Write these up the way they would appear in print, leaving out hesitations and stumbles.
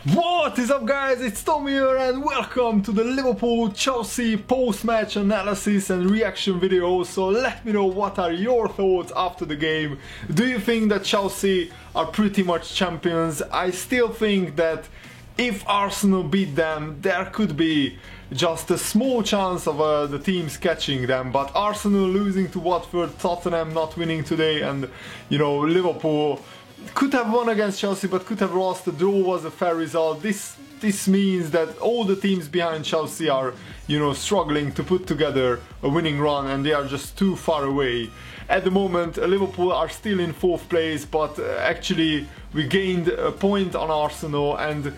What is up, guys? It's Tom here and welcome to the Liverpool-Chelsea post-match analysis and reaction video. So let me know, what are your thoughts after the game? Do you think that Chelsea are pretty much champions? I still think that if Arsenal beat them, there could be just a small chance of the teams catching them, but Arsenal losing to Watford, Tottenham not winning today, and Liverpool could have won against Chelsea but could have lost. The draw was a fair result. This means that all the teams behind Chelsea are struggling to put together a winning run, and they are just too far away. At the moment Liverpool are still in 4th place, but actually we gained a point on Arsenal. And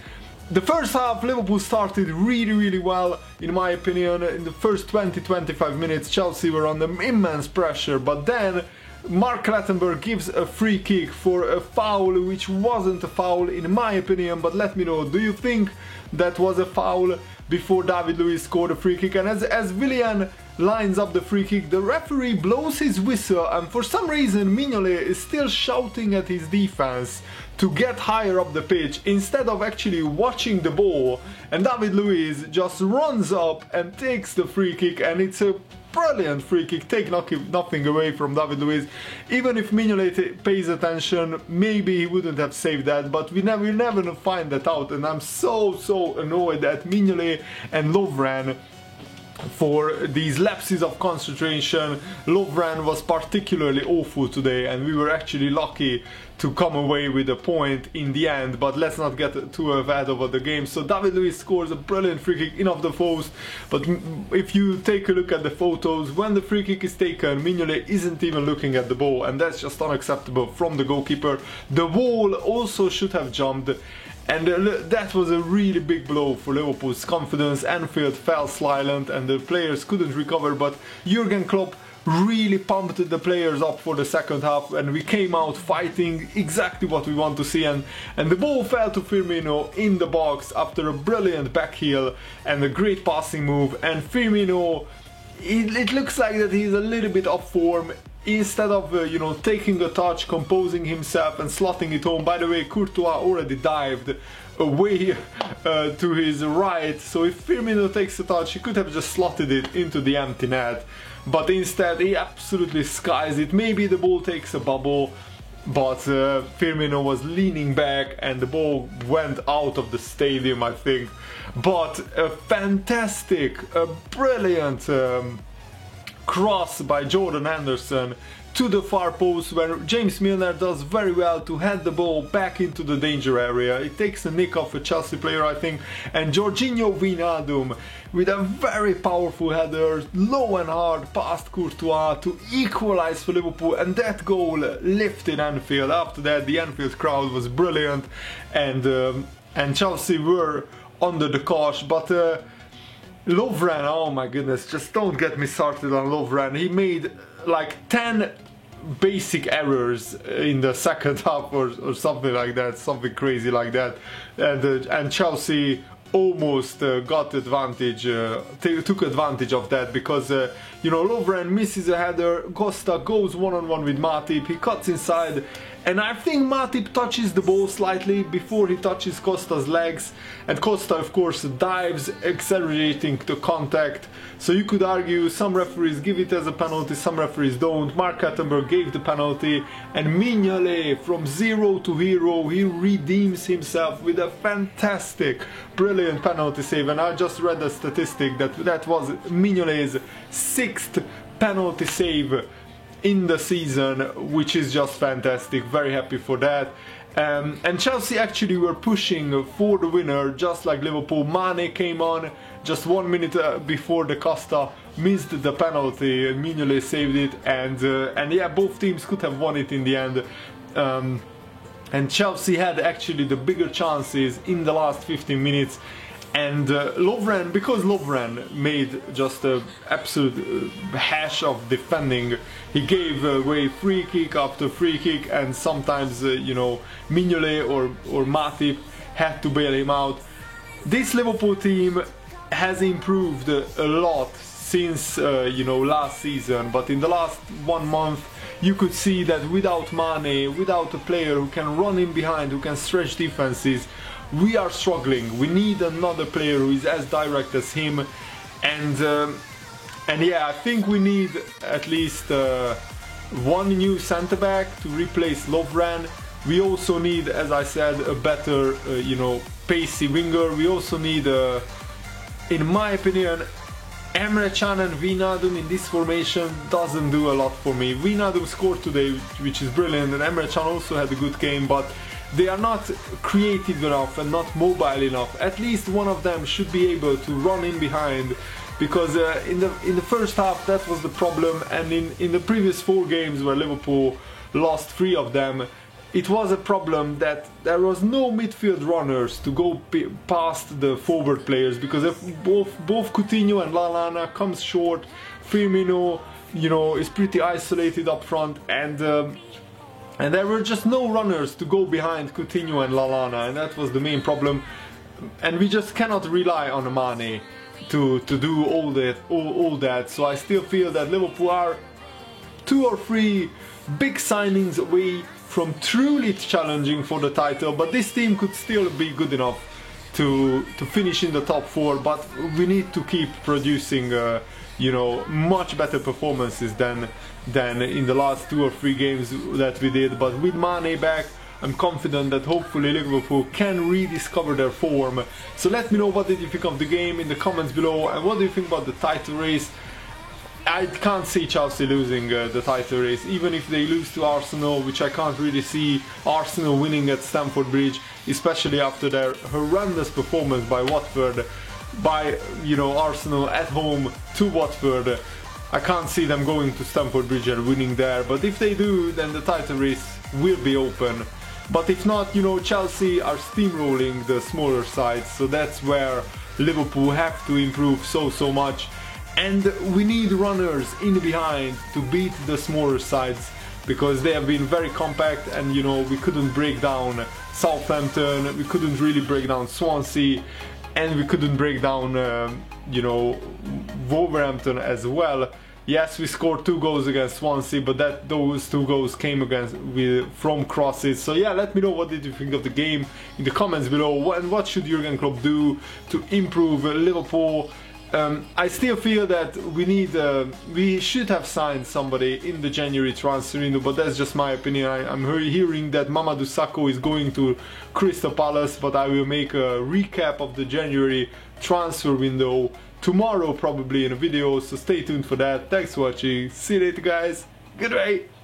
the first half Liverpool started really well, in my opinion. In the first 20-25 minutes Chelsea were under immense pressure, but then Mark Clattenburg gives a free kick for a foul which wasn't a foul in my opinion, but let me know, do you think that was a foul before David Luiz scored a free kick? And as Willian lines up the free kick, the referee blows his whistle, and for some reason Mignolet is still shouting at his defense to get higher up the pitch instead of actually watching the ball, and David Luiz just runs up and takes the free kick, and it's a brilliant free kick. Take nothing away from David Luiz. Even if Mignolet pays attention, maybe he wouldn't have saved that, but we'll never find that out. And I'm so annoyed at Mignolet and Lovren for these lapses of concentration. Lovren was particularly awful today, and we were actually lucky to come away with a point in the end, but let's not get too ahead of the game. So David Luiz scores a brilliant free kick in off the post, but if you take a look at the photos, when the free kick is taken, Mignolet isn't even looking at the ball, and that's just unacceptable from the goalkeeper. The wall also should have jumped, and that was a really big blow for Liverpool's confidence. Anfield fell silent and the players couldn't recover, but Jurgen Klopp really pumped the players up for the second half, and we came out fighting exactly what we want to see. And the ball fell to Firmino in the box after a brilliant back heel and a great passing move. And Firmino, it looks like that he's a little bit off form. Instead of taking a touch, composing himself and slotting it home. By the way, Courtois already dived away to his right, so if Firmino takes a touch he could have just slotted it into the empty net, but instead he absolutely skies it. Maybe the ball takes a bubble, but Firmino was leaning back and the ball went out of the stadium, I think. But a fantastic, a brilliant cross by Jordan Henderson to the far post, where James Milner does very well to head the ball back into the danger area. It takes a nick off a Chelsea player, I think, and Georginio Wijnaldum with a very powerful header, low and hard, past Courtois to equalize for Liverpool, and that goal lifted Anfield. After that the Anfield crowd was brilliant, and Chelsea were under the cosh, but Lovren, oh my goodness, just don't get me started on Lovren. He made like 10 basic errors in the second half or something like that, something crazy like that, and Chelsea almost got advantage, took advantage of that, because Lovren misses a header, Costa goes one-on-one with Matip, he cuts inside, and I think Matip touches the ball slightly before he touches Costa's legs, and Costa of course dives, accelerating the contact. So you could argue some referees give it as a penalty, some referees don't. Mark Clattenburg gave the penalty, and Mignolet from zero to hero, he redeems himself with a fantastic, brilliant penalty save. And I just read a statistic that was Mignolet's 6th penalty save in the season, which is just fantastic. Very happy for that. And Chelsea actually were pushing for the winner, just like Liverpool. Mane came on just 1 minute before the Costa missed the penalty, and Mignolet saved it, and yeah, both teams could have won it in the end. And Chelsea had actually the bigger chances in the last 15 minutes. And Lovren, because Lovren made just an absolute hash of defending, he gave away free kick after free kick, and sometimes Mignolet or Matip had to bail him out. This Liverpool team has improved a lot since last season, but in the last 1 month you could see that without Mane, without a player who can run in behind, who can stretch defenses, we are struggling. We need another player who is as direct as him, and yeah, I think we need at least one new centre back to replace Lovren. We also need, as I said, a better, you know, pacey winger. We also need, in my opinion, Emre Can and Wijnaldum in this formation doesn't do a lot for me. Wijnaldum scored today, which is brilliant, and Emre Can also had a good game, but they are not creative enough and not mobile enough. At least one of them should be able to run in behind, because in the first half that was the problem, and in the previous 4 games where Liverpool lost 3 of them, it was a problem that there was no midfield runners to go past the forward players, because if both Coutinho and Lallana comes short, Firmino, you know, is pretty isolated up front, and there were just no runners to go behind Coutinho and Lallana, and that was the main problem. And we just cannot rely on Mane to do all that. So I still feel that Liverpool are 2 or 3 big signings away from truly challenging for the title, but this team could still be good enough to finish in the top 4, but we need to keep producing you know, much better performances than in the last 2 or 3 games that we did. But with Mane back, I'm confident that hopefully Liverpool can rediscover their form. So let me know, what did you think of the game in the comments below, and what do you think about the title race? I can't see Chelsea losing the title race, even if they lose to Arsenal, which I can't really see Arsenal winning at Stamford Bridge, especially after their horrendous performance by Watford, by, you know, Arsenal at home to Watford. I can't see them going to Stamford Bridge and winning there, but if they do, then the title race will be open. But if not, you know, Chelsea are steamrolling the smaller sides, so that's where Liverpool have to improve so much. And we need runners in behind to beat the smaller sides, because they have been very compact, and, you know, we couldn't break down Southampton, we couldn't really break down Swansea, and we couldn't break down, you know, Wolverhampton as well. Yes, we scored 2 goals against Swansea, but those 2 goals came from crosses. So yeah, let me know, what did you think of the game in the comments below, and what should Jurgen Klopp do to improve Liverpool. I still feel that we should have signed somebody in the January transfer window, but that's just my opinion. I'm hearing that Mamadou Sakho is going to Crystal Palace, but I will make a recap of the January transfer window tomorrow, probably in a video, so stay tuned for that. Thanks for watching, see you later guys, goodbye!